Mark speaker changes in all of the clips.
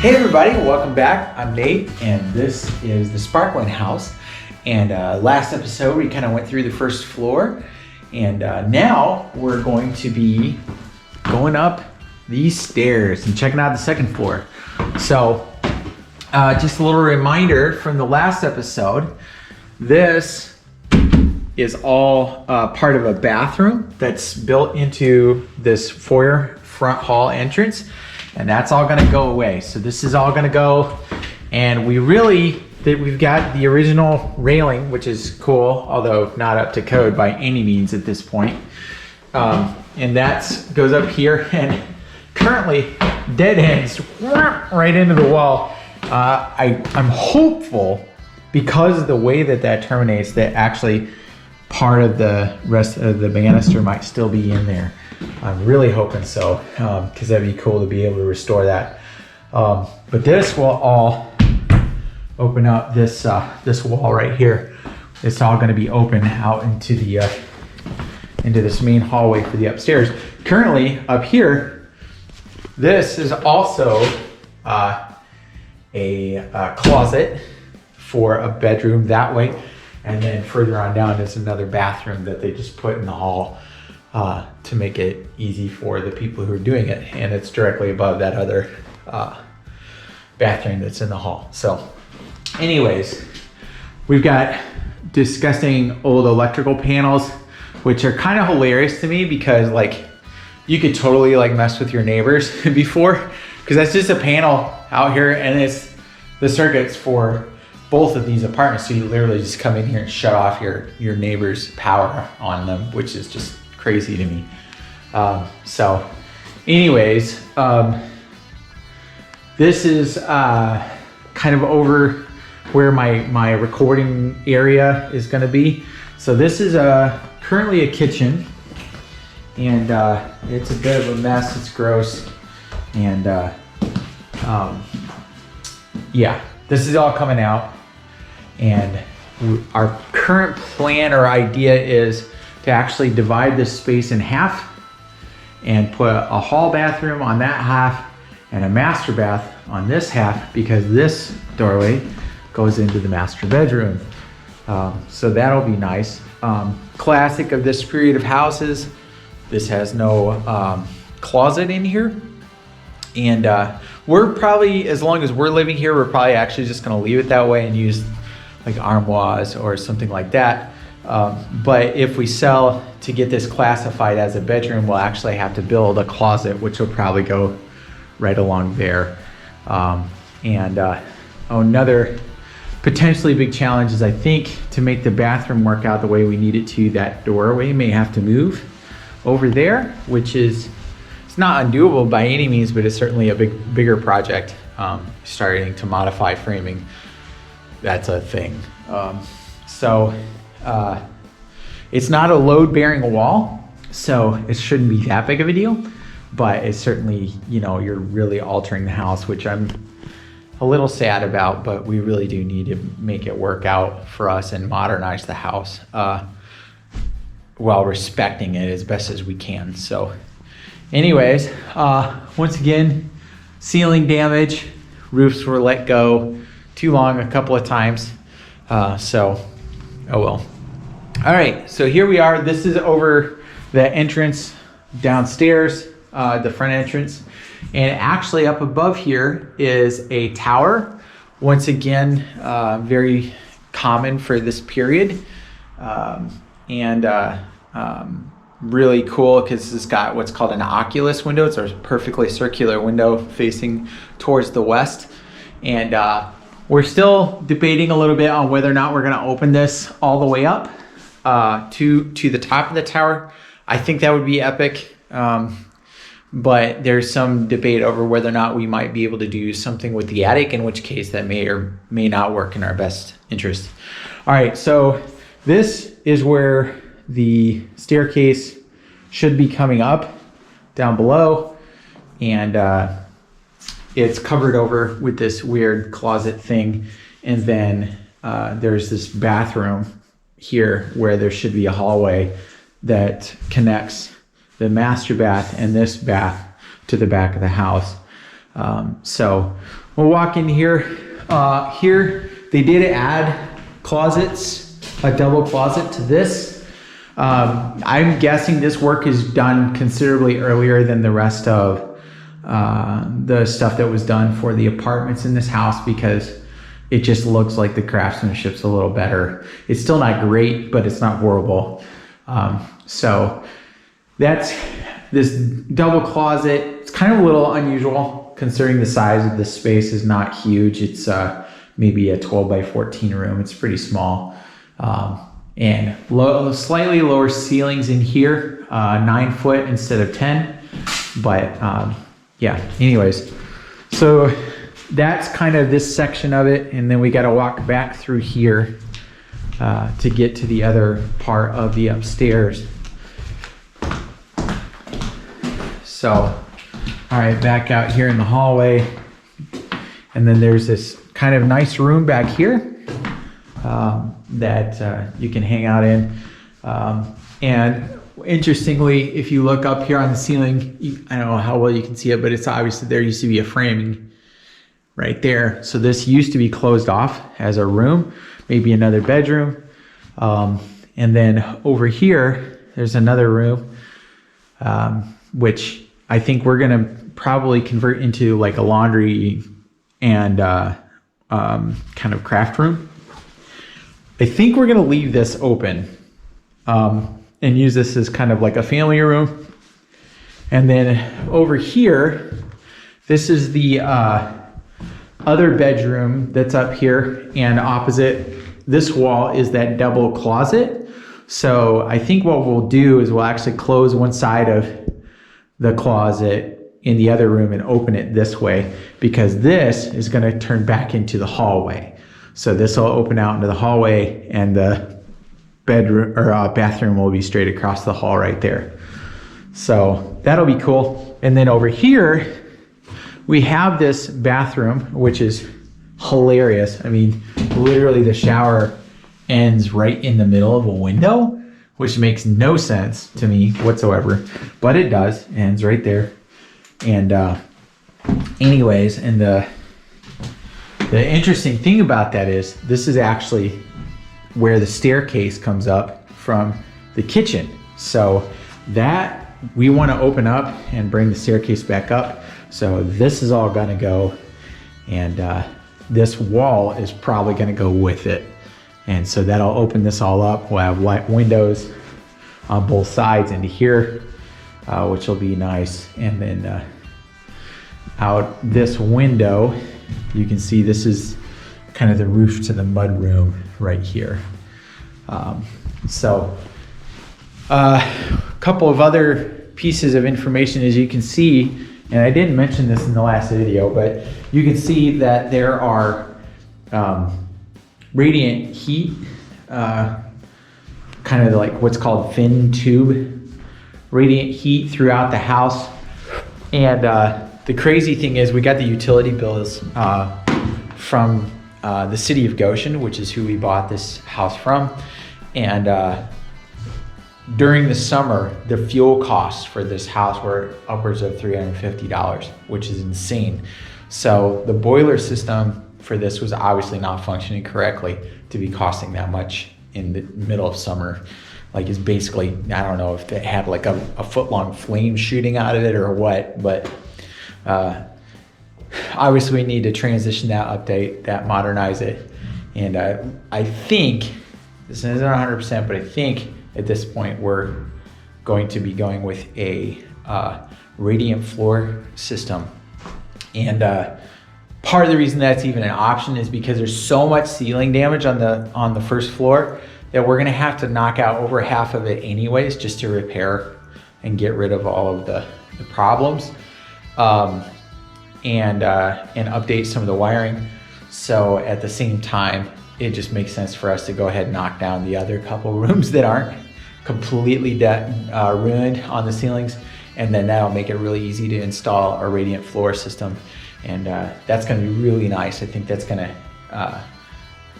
Speaker 1: Hey everybody, welcome back. I'm Nate and this is the Sparklin House. And last episode we kind of went through the first floor, and now we're going to be going up these stairs and checking out the second floor. So just a little reminder from the last episode, this is all part of a bathroom that's built into this foyer front hall entrance. And that's all gonna go away. So this is all gonna go, and we've got the original railing, which is cool, although not up to code by any means at this point. And that goes up here and currently dead ends right into the wall. I'm hopeful, because of the way that terminates, that actually part of the rest of the banister might still be in there. I'm really hoping so, because that'd be cool to be able to restore that. But this will all open up this wall right here. It's all going to be open out into this main hallway for the upstairs. Currently up here, this is also a closet for a bedroom that way, and then further on down is another bathroom that they just put in the hall. To make it easy for the people who are doing it, and it's directly above that other bathroom that's in the hall. So anyways, we've got disgusting old electrical panels, which are kind of hilarious to me, because like you could totally like mess with your neighbors before, because that's just a panel out here and it's the circuits for both of these apartments. So you literally just come in here and shut off your neighbor's power on them, which is just crazy to me. So anyways, this is kind of over where my recording area is going to be. So this is currently a kitchen, and it's a bit of a mess. It's gross, and yeah, this is all coming out, and our current plan or idea is to actually divide this space in half and put a hall bathroom on that half and a master bath on this half, because this doorway goes into the master bedroom. So that'll be nice. Classic of this period of houses, this has no closet in here. And we're probably, as long as we're living here, we're probably actually just gonna leave it that way and use like armoires or something like that. But if we sell to get this classified as a bedroom, we'll actually have to build a closet, which will probably go right along there. Another potentially big challenge is, I think, to make the bathroom work out the way we need it to, that doorway may have to move over there, which is, it's not undoable by any means, but it's certainly a bigger project. Starting to modify framing, that's a thing. It's not a load-bearing wall, so it shouldn't be that big of a deal, but it's certainly, you're really altering the house, which I'm a little sad about, but we really do need to make it work out for us and modernize the house while respecting it as best as we can. So anyways, once again, ceiling damage, roofs were let go too long a couple of times, so oh well. All right, so here we are. This is over the entrance downstairs, the front entrance. And actually up above here is a tower. Once again, very common for this period. Really cool, because it's got what's called an oculus window. It's a perfectly circular window facing towards the west. And we're still debating a little bit on whether or not we're gonna open this all the way up to the top of the tower. I think that would be epic, but there's some debate over whether or not we might be able to do something with the attic, in which case that may or may not work in our best interest. All right, so this is where the staircase should be coming up down below, and it's covered over with this weird closet thing, and then there's this bathroom here where there should be a hallway that connects the master bath and this bath to the back of the house. So We'll walk in here. Here they did add closets, a double closet to this. I'm guessing this work is done considerably earlier than the rest of the stuff that was done for the apartments in this house, because it just looks like the craftsmanship's a little better. It's still not great, but it's not horrible. So that's this double closet. It's kind of a little unusual considering the size of this space is not huge. It's maybe a 12 by 14 room. It's pretty small. And slightly lower ceilings in here, 9 foot instead of 10. But yeah, anyways, so that's kind of this section of it. And then we got to walk back through here to get to the other part of the upstairs. So, all right, back out here in the hallway. And then there's this kind of nice room back here that you can hang out in. And interestingly, if you look up here on the ceiling, I don't know how well you can see it, but it's obviously there used to be a framing right there. So this used to be closed off as a room, maybe another bedroom. And then over here, there's another room, which I think we're gonna probably convert into like a laundry and kind of craft room. I think we're gonna leave this open and use this as kind of like a family room. And then over here, this is the other bedroom that's up here, and opposite this wall is that double closet. So I think what we'll do is we'll actually close one side of the closet in the other room and open it this way, because this is going to turn back into the hallway. So this will open out into the hallway, and the bedroom or bathroom will be straight across the hall right there. So that'll be cool. And then over here, we have this bathroom, which is hilarious. I mean, literally the shower ends right in the middle of a window, which makes no sense to me whatsoever, but it does, ends right there. And anyways, and the interesting thing about that is this is actually where the staircase comes up from the kitchen. So that we want to open up and bring the staircase back up. So this is all gonna go, and this wall is probably gonna go with it. And so that'll open this all up. We'll have light windows on both sides into here, which will be nice. And then out this window, you can see this is kind of the roof to the mud room right here. So a couple of other pieces of information, as you can see, and I didn't mention this in the last video, but you can see that there are radiant heat, kind of like what's called thin tube radiant heat throughout the house. And the crazy thing is we got the utility bills from the city of Goshen, which is who we bought this house from. And during the summer, the fuel costs for this house were upwards of $350, which is insane. So the boiler system for this was obviously not functioning correctly to be costing that much in the middle of summer. Like, it's basically, I don't know if it had like a foot-long flame shooting out of it or what, but obviously we need to transition that, update that, modernize it. And I think, this isn't 100%, but I think at this point we're going to be going with a radiant floor system. And part of the reason that's even an option is because there's so much ceiling damage on the first floor that we're gonna have to knock out over half of it anyways, just to repair and get rid of all of the problems, and update some of the wiring. So at the same time, it just makes sense for us to go ahead and knock down the other couple rooms that aren't completely ruined on the ceilings, and then that'll make it really easy to install a radiant floor system. And that's gonna be really nice. I think that's gonna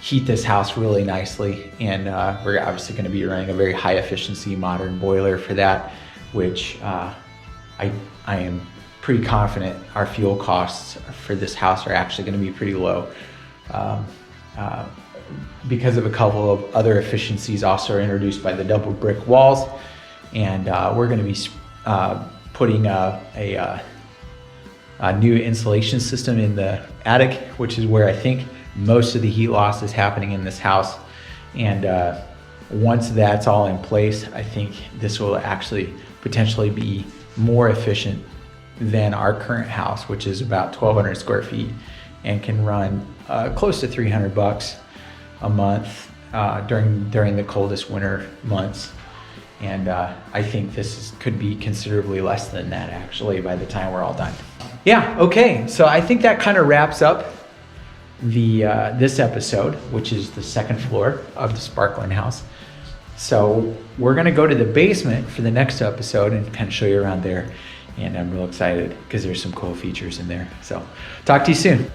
Speaker 1: heat this house really nicely. And we're obviously gonna be running a very high efficiency modern boiler for that, which I am pretty confident our fuel costs for this house are actually going to be pretty low. Because of a couple of other efficiencies also introduced by the double brick walls. And we're going to be putting a new insulation system in the attic, which is where I think most of the heat loss is happening in this house. And once that's all in place, I think this will actually potentially be more efficient than our current house, which is about 1,200 square feet and can run close to $300 a month during the coldest winter months. And I think this could be considerably less than that actually by the time we're all done. Yeah, okay, so I think that kind of wraps up this episode, which is the second floor of the Sparklin House. So we're gonna go to the basement for the next episode and kind of show you around there. And I'm real excited because there's some cool features in there. So talk to you soon.